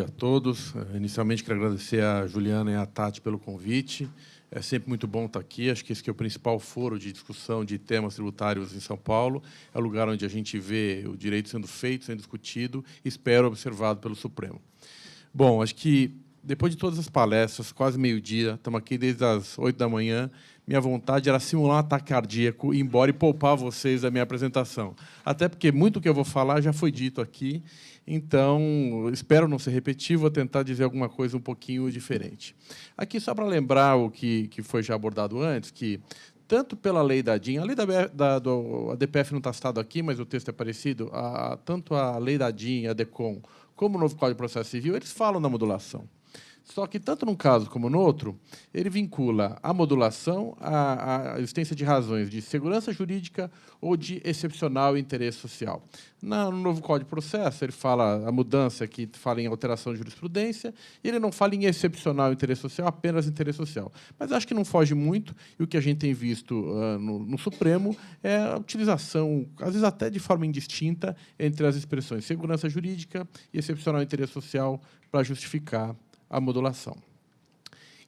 a todos. Inicialmente, quero agradecer a Juliana e a Tati pelo convite. É sempre muito bom estar aqui. Acho que esse que é o principal foro de discussão de temas tributários em São Paulo. É o lugar onde a gente vê o direito sendo feito, sendo discutido, e espero observado pelo Supremo. Bom, acho que, depois de todas as palestras, quase meio-dia, estamos aqui desde as 8 da manhã, minha vontade era simular um ataque cardíaco, ir embora e poupar vocês da minha apresentação. Até porque muito do que eu vou falar já foi dito aqui, então, espero não ser repetitivo, vou tentar dizer alguma coisa um pouquinho diferente. Aqui, só para lembrar o que foi já abordado antes, que, tanto pela lei da DIN, a lei do ADPF não está citado aqui, mas o texto é parecido, tanto a lei da DIN, a DECOM, como o novo Código de Processo Civil, eles falam da modulação. Só que, tanto num caso como no outro, ele vincula a modulação à existência de razões de segurança jurídica ou de excepcional interesse social. No novo Código de Processo, ele fala a mudança que fala em alteração de jurisprudência, e ele não fala em excepcional interesse social, apenas interesse social. Mas acho que não foge muito, e o que a gente tem visto no Supremo é a utilização, às vezes até de forma indistinta, entre as expressões segurança jurídica e excepcional interesse social para justificar a modulação.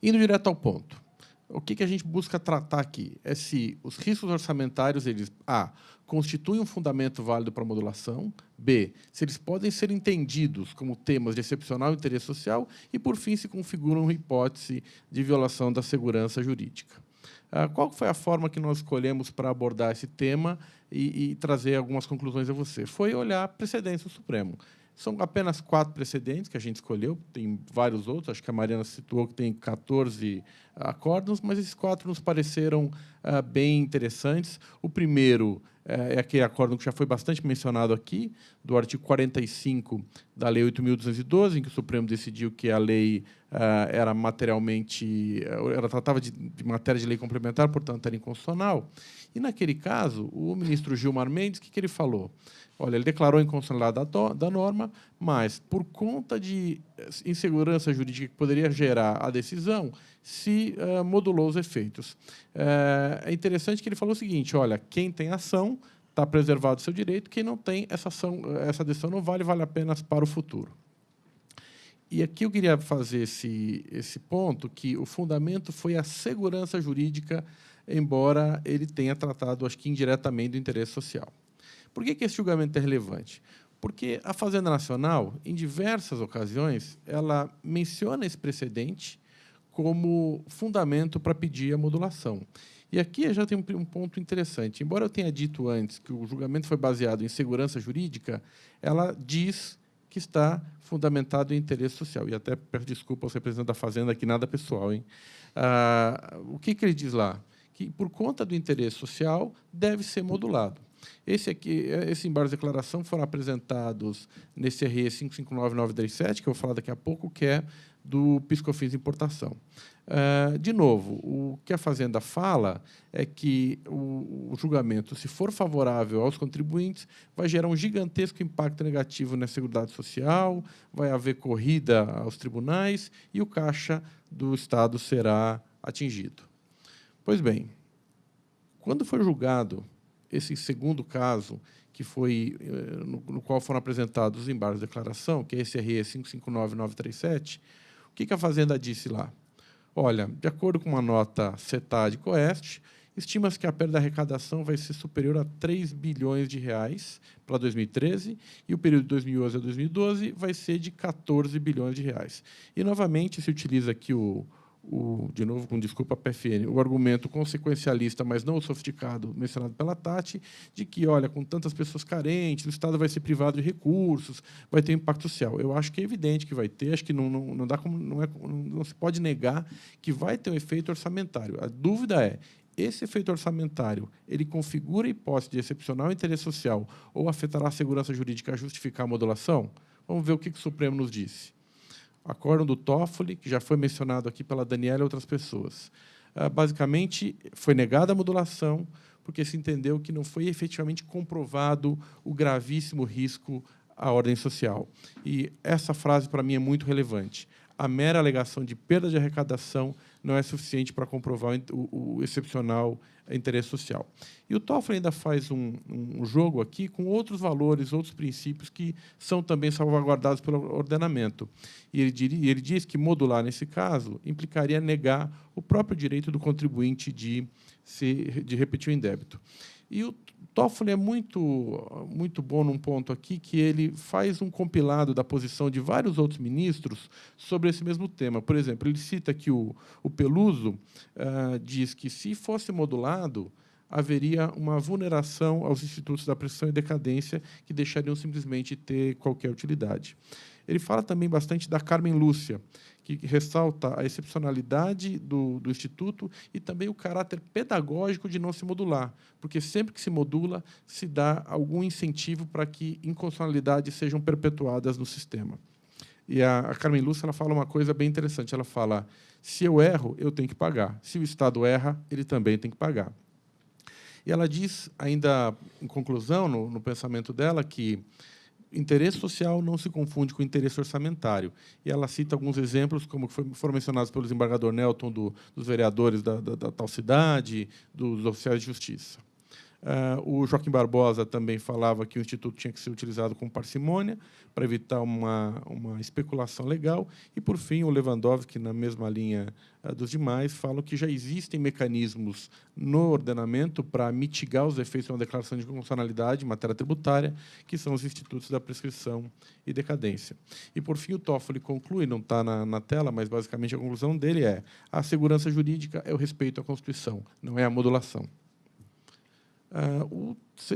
Indo direto ao ponto, o que a gente busca tratar aqui é se os riscos orçamentários, eles, A, constituem um fundamento válido para a modulação, B, se eles podem ser entendidos como temas de excepcional interesse social e, por fim, se configuram uma hipótese de violação da segurança jurídica. Qual foi a forma que nós escolhemos para abordar esse tema e trazer algumas conclusões a você? Foi olhar precedentes do Supremo. São apenas 4 precedentes que a gente escolheu, tem vários outros, acho que a Mariana situou que tem 14 acórdãos, mas esses 4 nos pareceram bem interessantes. O primeiro é aquele acórdão que já foi bastante mencionado aqui, do artigo 45 da Lei 8.212, em que o Supremo decidiu que a lei era materialmente, ela tratava de matéria de lei complementar, portanto, era inconstitucional. E, naquele caso, o ministro Gilmar Mendes, o que ele falou? Olha, ele declarou a inconstitucionalidade da norma, mas, por conta de insegurança jurídica que poderia gerar a decisão, se modulou os efeitos. É interessante que ele falou o seguinte, olha, quem tem ação está preservado o seu direito, quem não tem, essa decisão não vale apenas para o futuro. E aqui eu queria fazer esse ponto, que o fundamento foi a segurança jurídica, embora ele tenha tratado, acho que indiretamente, do interesse social. Por que esse julgamento é relevante? Porque a Fazenda Nacional, em diversas ocasiões, ela menciona esse precedente como fundamento para pedir a modulação. E aqui já tem um ponto interessante. Embora eu tenha dito antes que o julgamento foi baseado em segurança jurídica, ela diz que está fundamentado em interesse social. E até peço desculpa aos representantes da Fazenda, que nada pessoal, hein? O que ele diz lá? Que, por conta do interesse social, deve ser modulado. Esse embargo de declaração foram apresentados nesse RE 559937, que eu vou falar daqui a pouco, que é do PIS/COFINS de importação. De novo, o que a Fazenda fala é que o julgamento, se for favorável aos contribuintes, vai gerar um gigantesco impacto negativo na Seguridade Social, vai haver corrida aos tribunais e o caixa do Estado será atingido. Pois bem, quando foi julgado esse segundo caso, que foi no qual foram apresentados os embargos de declaração, que é esse RE 559937, o que a Fazenda disse lá? Olha, de acordo com uma nota CETAD Coest, estima-se que a perda da arrecadação vai ser superior a 3 bilhões de reais para 2013, e o período de 2011 a 2012 vai ser de 14 bilhões de reais. E, novamente, se utiliza aqui de novo, com desculpa a PFN, o argumento consequencialista, mas não o sofisticado, mencionado pela Tati, de que, olha, com tantas pessoas carentes, o Estado vai ser privado de recursos, vai ter impacto social. Eu acho que é evidente que vai ter, acho que não se pode negar que vai ter um efeito orçamentário. A dúvida é, esse efeito orçamentário, ele configura a hipótese de excepcional interesse social ou afetará a segurança jurídica a justificar a modulação? Vamos ver o que o Supremo nos disse. Acórdão do Toffoli, que já foi mencionado aqui pela Daniela e outras pessoas. Basicamente, foi negada a modulação porque se entendeu que não foi efetivamente comprovado o gravíssimo risco à ordem social. E essa frase, para mim, é muito relevante. a mera alegação de perda de arrecadação não é suficiente para comprovar o excepcional interesse social. E o Toffoli ainda faz um jogo aqui com outros valores, outros princípios que são também salvaguardados pelo ordenamento. E ele diz que modular, nesse caso, implicaria negar o próprio direito do contribuinte de repetir o indébito. E o Toffoli é muito bom num ponto aqui, que ele faz um compilado da posição de vários outros ministros sobre esse mesmo tema. Por exemplo, ele cita que o Peluso diz que, se fosse modulado, haveria uma vulneração aos institutos da prescrição e decadência, que deixariam simplesmente ter qualquer utilidade. Ele fala também bastante da Carmen Lúcia, que ressalta a excepcionalidade do Instituto e também o caráter pedagógico de não se modular, porque sempre que se modula, se dá algum incentivo para que inconstitucionalidades sejam perpetuadas no sistema. E a Carmen Lúcia, ela fala uma coisa bem interessante. Ela fala: se eu erro, eu tenho que pagar. Se o Estado erra, ele também tem que pagar. E ela diz, ainda em conclusão, no pensamento dela, que interesse social não se confunde com interesse orçamentário. E ela cita alguns exemplos, como foram mencionados pelo desembargador Nelton, dos vereadores da tal cidade, dos oficiais de justiça. O Joaquim Barbosa também falava que o Instituto tinha que ser utilizado com parcimônia para evitar uma especulação legal. E, por fim, o Lewandowski, na mesma linha dos demais, falam que já existem mecanismos no ordenamento para mitigar os efeitos de uma declaração de inconstitucionalidade em matéria tributária, que são os institutos da prescrição e decadência. E, por fim, o Toffoli conclui, não está na tela, mas, basicamente, a conclusão dele é: a segurança jurídica é o respeito à Constituição, não é a modulação.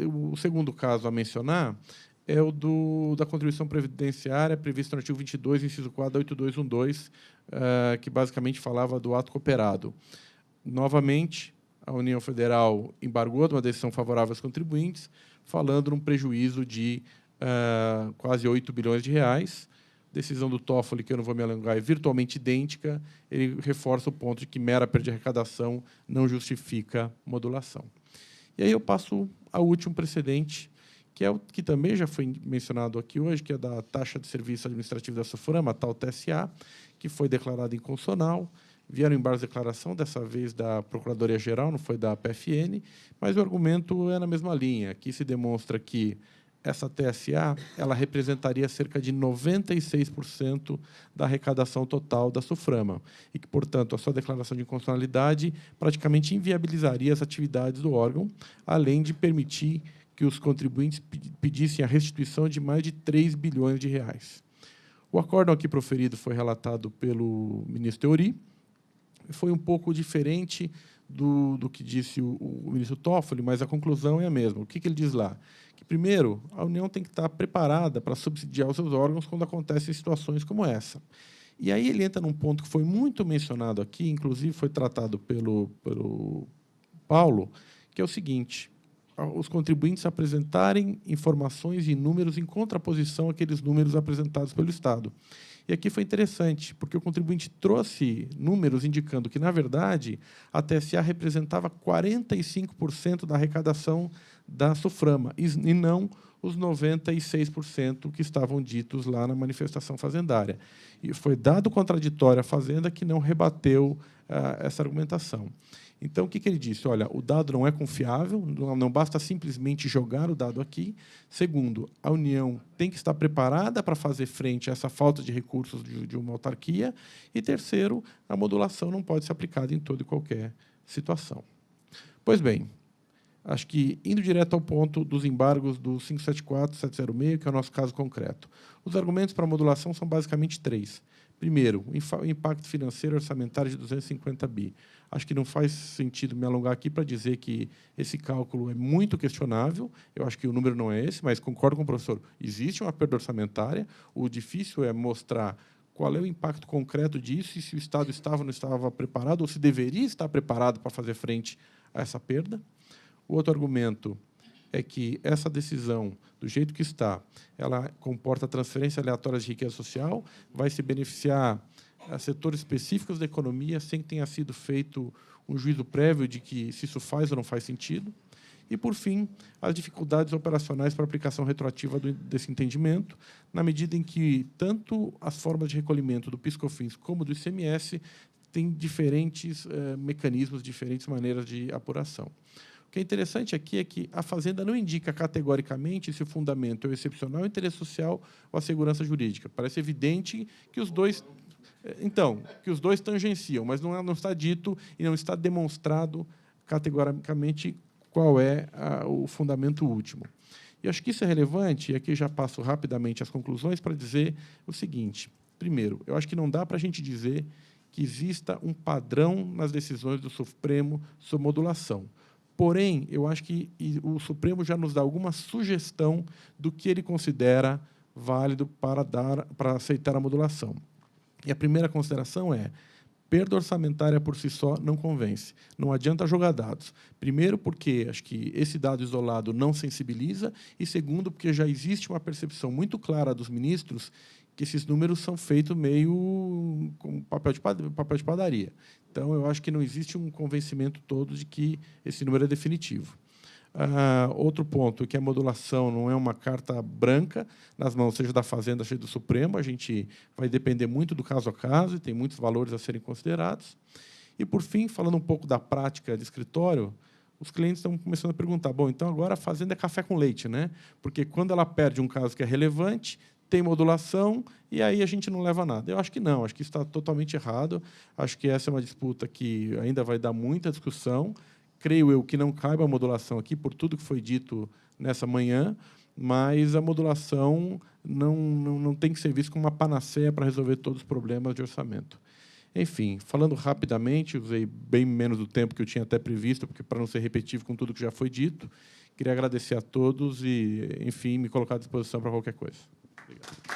O segundo caso a mencionar é o da contribuição previdenciária, previsto no artigo 22, inciso 4 da 8212, que basicamente falava do ato cooperado. Novamente, a União Federal embargou de uma decisão favorável aos contribuintes, falando num prejuízo de quase 8 bilhões de reais. Decisão do Toffoli, que eu não vou me alongar, é virtualmente idêntica. Ele reforça o ponto de que mera perda de arrecadação não justifica modulação. E aí eu passo ao último precedente, que é o que também já foi mencionado aqui hoje, que é da taxa de serviço administrativo da SUFRAMA, a tal TSA, que foi declarada inconstitucional. Vieram embargos de declaração, dessa vez da Procuradoria-Geral, não foi da PFN, mas o argumento é na mesma linha. Aqui se demonstra que essa TSA ela representaria cerca de 96% da arrecadação total da SUFRAMA e que, portanto, a sua declaração de inconstitucionalidade praticamente inviabilizaria as atividades do órgão, além de permitir que os contribuintes pedissem a restituição de mais de 3 bilhões de reais. O acórdão aqui proferido foi relatado pelo ministro Teori, foi um pouco diferente do que disse o ministro Toffoli, mas a conclusão é a mesma. O que ele diz lá? Que, primeiro, a União tem que estar preparada para subsidiar os seus órgãos quando acontecem situações como essa. E aí ele entra num ponto que foi muito mencionado aqui, inclusive foi tratado pelo Paulo, que é o seguinte: os contribuintes apresentarem informações e números em contraposição àqueles números apresentados pelo Estado. E aqui foi interessante, porque o contribuinte trouxe números indicando que, na verdade, a TSA representava 45% da arrecadação da SUFRAMA, e não os 96% que estavam ditos lá na manifestação fazendária. E foi dado contraditório à Fazenda, que não rebateu essa argumentação. Então, o que ele disse? Olha, o dado não é confiável, não basta simplesmente jogar o dado aqui. Segundo, a União tem que estar preparada para fazer frente a essa falta de recursos de uma autarquia. E, terceiro, a modulação não pode ser aplicada em toda e qualquer situação. Pois bem, acho que, indo direto ao ponto dos embargos do 574 e 706, que é o nosso caso concreto. Os argumentos para a modulação são basicamente 3. Primeiro, o impacto financeiro orçamentário de 250 bi. Acho que não faz sentido me alongar aqui para dizer que esse cálculo é muito questionável. Eu acho que o número não é esse, mas concordo com o professor. Existe uma perda orçamentária. O difícil é mostrar qual é o impacto concreto disso e se o Estado estava ou não estava preparado, ou se deveria estar preparado para fazer frente a essa perda. O outro argumento é que essa decisão, do jeito que está, ela comporta transferência aleatória de riqueza social, vai se beneficiar a setores específicos da economia sem que tenha sido feito um juízo prévio de que se isso faz ou não faz sentido. E, por fim, as dificuldades operacionais para a aplicação retroativa desse entendimento, na medida em que tanto as formas de recolhimento do PIS/COFINS como do ICMS têm diferentes mecanismos, diferentes maneiras de apuração. O que é interessante aqui é que a Fazenda não indica categoricamente se o fundamento é o excepcional, o interesse social ou a segurança jurídica. Parece evidente que os dois... Então, que os dois tangenciam, mas não está dito e não está demonstrado categoricamente qual é o fundamento último. E acho que isso é relevante, e aqui já passo rapidamente as conclusões para dizer o seguinte. Primeiro, eu acho que não dá para a gente dizer que exista um padrão nas decisões do Supremo sobre modulação. Porém, eu acho que o Supremo já nos dá alguma sugestão do que ele considera válido para aceitar a modulação. E a primeira consideração é: perda orçamentária por si só não convence. Não adianta jogar dados. Primeiro, porque acho que esse dado isolado não sensibiliza, e segundo, porque já existe uma percepção muito clara dos ministros que esses números são feitos meio com papel de padaria. Então, eu acho que não existe um convencimento todo de que esse número é definitivo. Outro ponto, que a modulação não é uma carta branca nas mãos, seja da Fazenda, seja do Supremo. A gente vai depender muito do caso a caso e tem muitos valores a serem considerados. E, por fim, falando um pouco da prática de escritório, os clientes estão começando a perguntar, bom, então agora a Fazenda é café com leite, né? Porque quando ela perde um caso que é relevante, tem modulação, e aí a gente não leva nada. Eu acho que não, acho que isso está totalmente errado. Acho que essa é uma disputa que ainda vai dar muita discussão. Creio eu que não cabe a modulação aqui, por tudo que foi dito nessa manhã, mas a modulação não tem que ser vista como uma panaceia para resolver todos os problemas de orçamento. Enfim, falando rapidamente, usei bem menos do tempo que eu tinha até previsto, porque para não ser repetitivo com tudo que já foi dito, queria agradecer a todos e, enfim, me colocar à disposição para qualquer coisa. Obrigado.